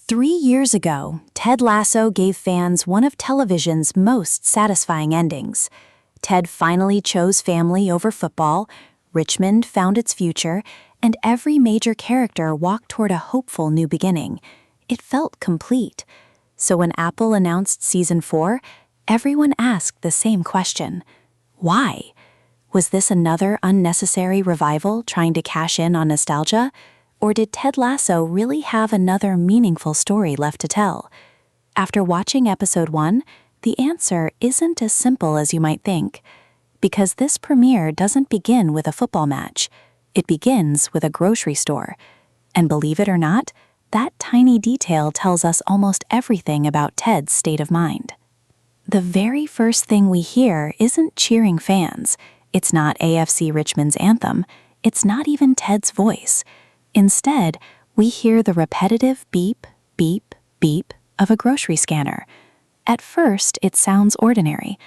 3 years ago, Ted Lasso gave fans one of television's most satisfying endings. Ted finally chose family over football, Richmond found its future, and every major character walked toward a hopeful new beginning. It felt complete. So when Apple announced Season 4, everyone asked the same question. Why? Was this another unnecessary revival trying to cash in on nostalgia? Or did Ted Lasso really have another meaningful story left to tell? After watching Episode 1, the answer isn't as simple as you might think. Because this premiere doesn't begin with a football match. It begins with a grocery store. And believe it or not, that tiny detail tells us almost everything about Ted's state of mind. The very first thing we hear isn't cheering fans. It's not AFC Richmond's anthem. It's not even Ted's voice. Instead, we hear the repetitive beep, beep, beep of a grocery scanner. At first, it sounds ordinary,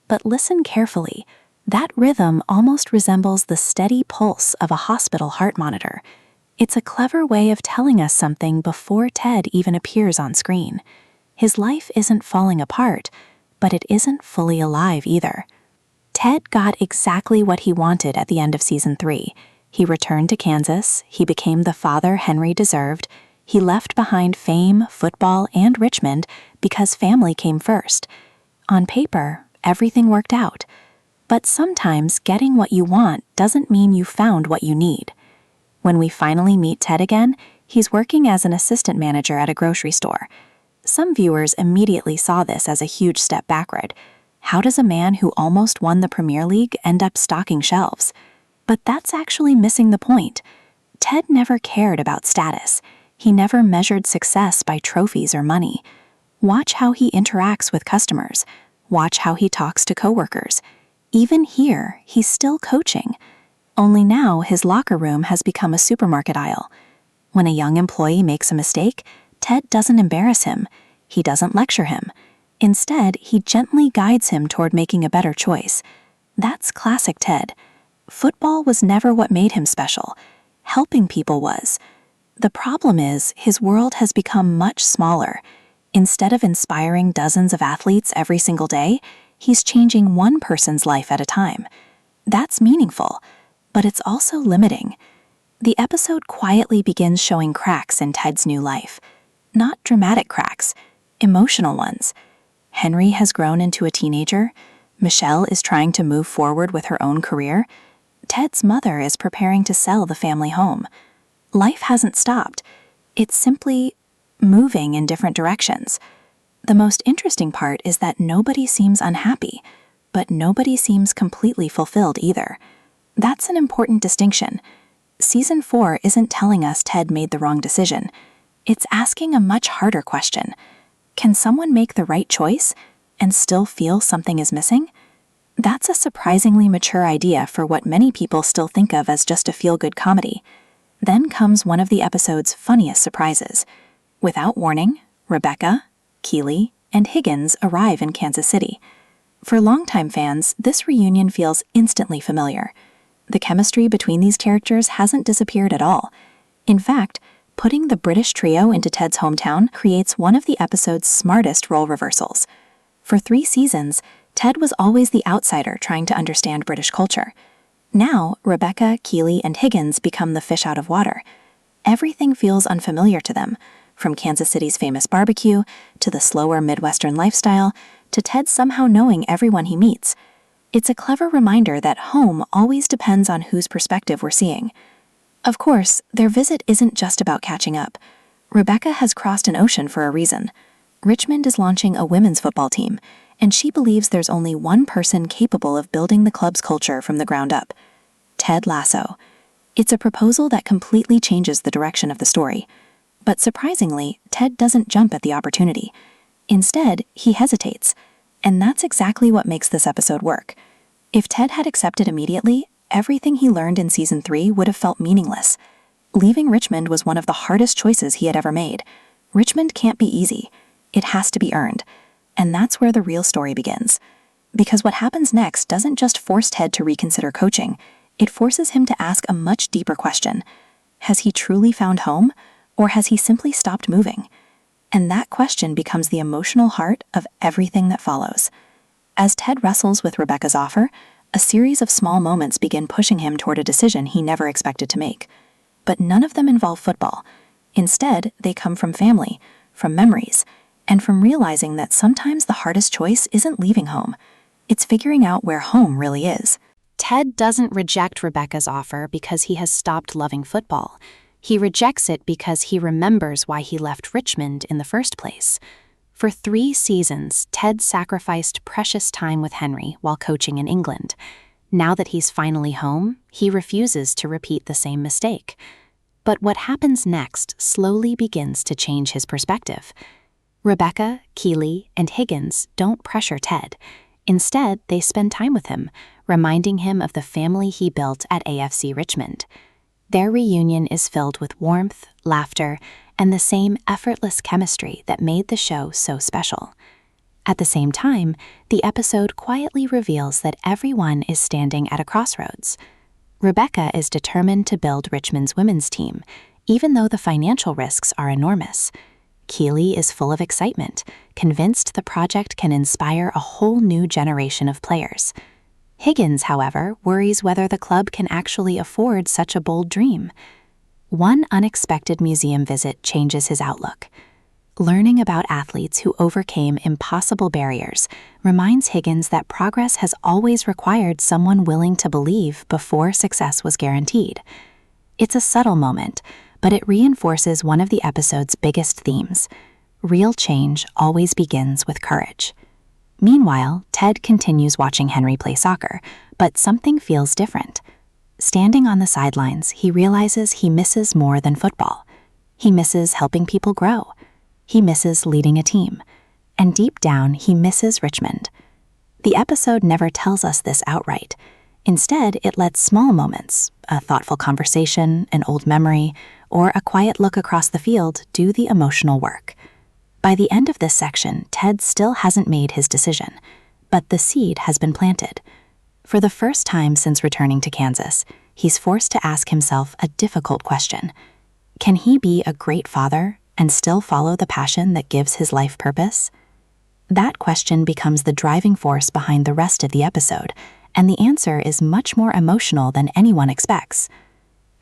but listen carefully. That rhythm almost resembles the steady pulse of a hospital heart monitor. It's a clever way of telling us something before Ted even appears on screen. His life isn't falling apart, but it isn't fully alive either. Ted got exactly what he wanted at the end of Season 3. He returned to Kansas, he became the father Henry deserved, he left behind fame, football, and Richmond because family came first. On paper, everything worked out. But sometimes getting what you want doesn't mean you found what you need. When we finally meet Ted again, he's working as an assistant manager at a grocery store. Some viewers immediately saw this as a huge step backward. How does a man who almost won the Premier League end up stocking shelves? But that's actually missing the point. Ted never cared about status. He never measured success by trophies or money. Watch how he interacts with customers. Watch how he talks to coworkers. Even here, he's still coaching. Only now his locker room has become a supermarket aisle. When a young employee makes a mistake, Ted doesn't embarrass him. He doesn't lecture him. Instead, he gently guides him toward making a better choice. That's classic Ted. Football was never what made him special. Helping people was. The problem is, his world has become much smaller. Instead of inspiring dozens of athletes every single day, he's changing one person's life at a time. That's meaningful, but it's also limiting. The episode quietly begins showing cracks in Ted's new life. Not dramatic cracks, emotional ones. Henry has grown into a teenager. Michelle is trying to move forward with her own career. Ted's mother is preparing to sell the family home. Life hasn't stopped. It's simply moving in different directions. The most interesting part is that nobody seems unhappy, but nobody seems completely fulfilled either. That's an important distinction. Season 4 isn't telling us Ted made the wrong decision. It's asking a much harder question. Can someone make the right choice and still feel something is missing? That's a surprisingly mature idea for what many people still think of as just a feel-good comedy. Then comes one of the episode's funniest surprises. Without warning, Rebecca, Keeley, and Higgins arrive in Kansas City. For longtime fans, this reunion feels instantly familiar. The chemistry between these characters hasn't disappeared at all. In fact, putting the British trio into Ted's hometown creates one of the episode's smartest role reversals. For 3 seasons, Ted was always the outsider trying to understand British culture. Now, Rebecca, Keeley, and Higgins become the fish out of water. Everything feels unfamiliar to them, from Kansas City's famous barbecue, to the slower Midwestern lifestyle, to Ted somehow knowing everyone he meets. It's a clever reminder that home always depends on whose perspective we're seeing. Of course, their visit isn't just about catching up. Rebecca has crossed an ocean for a reason. Richmond is launching a women's football team, and she believes there's only one person capable of building the club's culture from the ground up: Ted Lasso. It's a proposal that completely changes the direction of the story. But surprisingly, Ted doesn't jump at the opportunity. Instead, he hesitates. And that's exactly what makes this episode work. If Ted had accepted immediately, everything he learned in Season 3 would have felt meaningless. Leaving Richmond was one of the hardest choices he had ever made. Richmond can't be easy. It has to be earned. And that's where the real story begins. Because what happens next doesn't just force Ted to reconsider coaching, it forces him to ask a much deeper question. Has he truly found home, or has he simply stopped moving? And that question becomes the emotional heart of everything that follows. As Ted wrestles with Rebecca's offer, a series of small moments begin pushing him toward a decision he never expected to make. But none of them involve football. Instead, they come from family, from memories, and from realizing that sometimes the hardest choice isn't leaving home. It's figuring out where home really is. Ted doesn't reject Rebecca's offer because he has stopped loving football. He rejects it because he remembers why he left Richmond in the first place. For 3 seasons, Ted sacrificed precious time with Henry while coaching in England. Now that he's finally home, he refuses to repeat the same mistake. But what happens next slowly begins to change his perspective. Rebecca, Keeley, and Higgins don't pressure Ted. Instead, they spend time with him, reminding him of the family he built at AFC Richmond. Their reunion is filled with warmth, laughter, and the same effortless chemistry that made the show so special. At the same time, the episode quietly reveals that everyone is standing at a crossroads. Rebecca is determined to build Richmond's women's team, even though the financial risks are enormous. Keeley is full of excitement, convinced the project can inspire a whole new generation of players. Higgins, however, worries whether the club can actually afford such a bold dream. One unexpected museum visit changes his outlook. Learning about athletes who overcame impossible barriers reminds Higgins that progress has always required someone willing to believe before success was guaranteed. It's a subtle moment, but it reinforces one of the episode's biggest themes. Real change always begins with courage. Meanwhile, Ted continues watching Henry play soccer, but something feels different. Standing on the sidelines, he realizes he misses more than football. He misses helping people grow. He misses leading a team. And deep down, he misses Richmond. The episode never tells us this outright. Instead, it lets small moments, a thoughtful conversation, an old memory, or a quiet look across the field do the emotional work. By the end of this section, Ted still hasn't made his decision, but the seed has been planted. For the first time since returning to Kansas, he's forced to ask himself a difficult question. Can he be a great father and still follow the passion that gives his life purpose? That question becomes the driving force behind the rest of the episode, and the answer is much more emotional than anyone expects.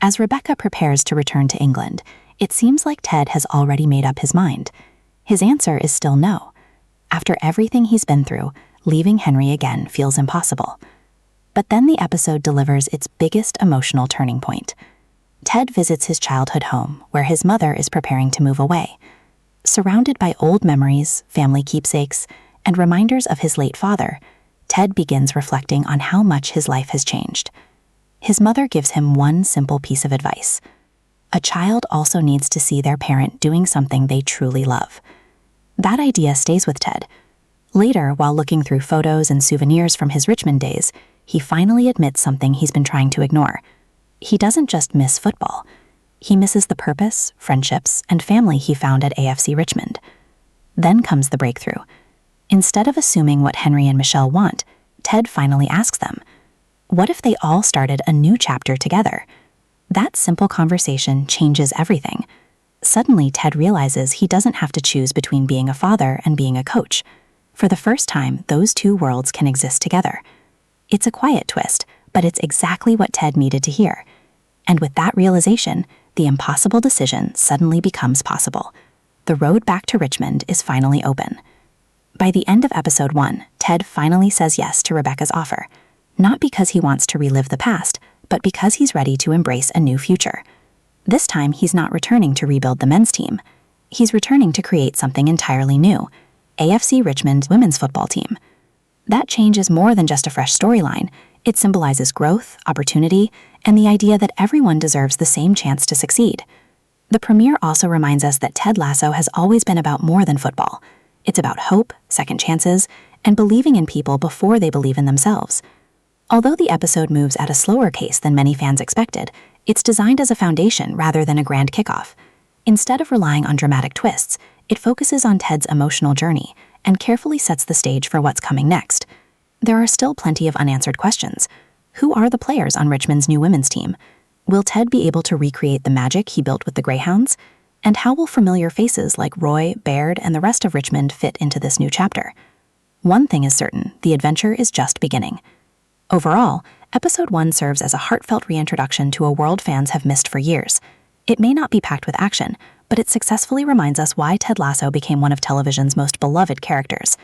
As Rebecca prepares to return to England, it seems like Ted has already made up his mind. His answer is still no. After everything he's been through, leaving Henry again feels impossible. But then the episode delivers its biggest emotional turning point. Ted visits his childhood home, where his mother is preparing to move away. Surrounded by old memories, family keepsakes, and reminders of his late father, Ted begins reflecting on how much his life has changed. His mother gives him one simple piece of advice. A child also needs to see their parent doing something they truly love. That idea stays with Ted. Later, while looking through photos and souvenirs from his Richmond days, he finally admits something he's been trying to ignore. He doesn't just miss football. He misses the purpose, friendships, and family he found at AFC Richmond. Then comes the breakthrough. Instead of assuming what Henry and Michelle want, Ted finally asks them, what if they all started a new chapter together? That simple conversation changes everything. Suddenly, Ted realizes he doesn't have to choose between being a father and being a coach. For the first time, those two worlds can exist together. It's a quiet twist, but it's exactly what Ted needed to hear. And with that realization, the impossible decision suddenly becomes possible. The road back to Richmond is finally open. By the end of episode 1, Ted finally says yes to Rebecca's offer, not because he wants to relive the past, but because he's ready to embrace a new future. This time, he's not returning to rebuild the men's team. He's returning to create something entirely new, AFC Richmond's women's football team. That change is more than just a fresh storyline. It symbolizes growth, opportunity, and the idea that everyone deserves the same chance to succeed. The premiere also reminds us that Ted Lasso has always been about more than football. It's about hope, second chances, and believing in people before they believe in themselves. Although the episode moves at a slower pace than many fans expected, it's designed as a foundation rather than a grand kickoff. Instead of relying on dramatic twists, it focuses on Ted's emotional journey and carefully sets the stage for what's coming next. There are still plenty of unanswered questions. Who are the players on Richmond's new women's team? Will Ted be able to recreate the magic he built with the Greyhounds? And how will familiar faces like Roy, Baird, and the rest of Richmond fit into this new chapter? One thing is certain, the adventure is just beginning. Overall, Episode 1 serves as a heartfelt reintroduction to a world fans have missed for years. It may not be packed with action, but it successfully reminds us why Ted Lasso became one of television's most beloved characters.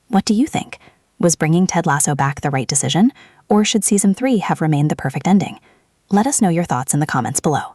What do you think? Was bringing Ted Lasso back the right decision, or should Season 3 have remained the perfect ending? Let us know your thoughts in the comments below.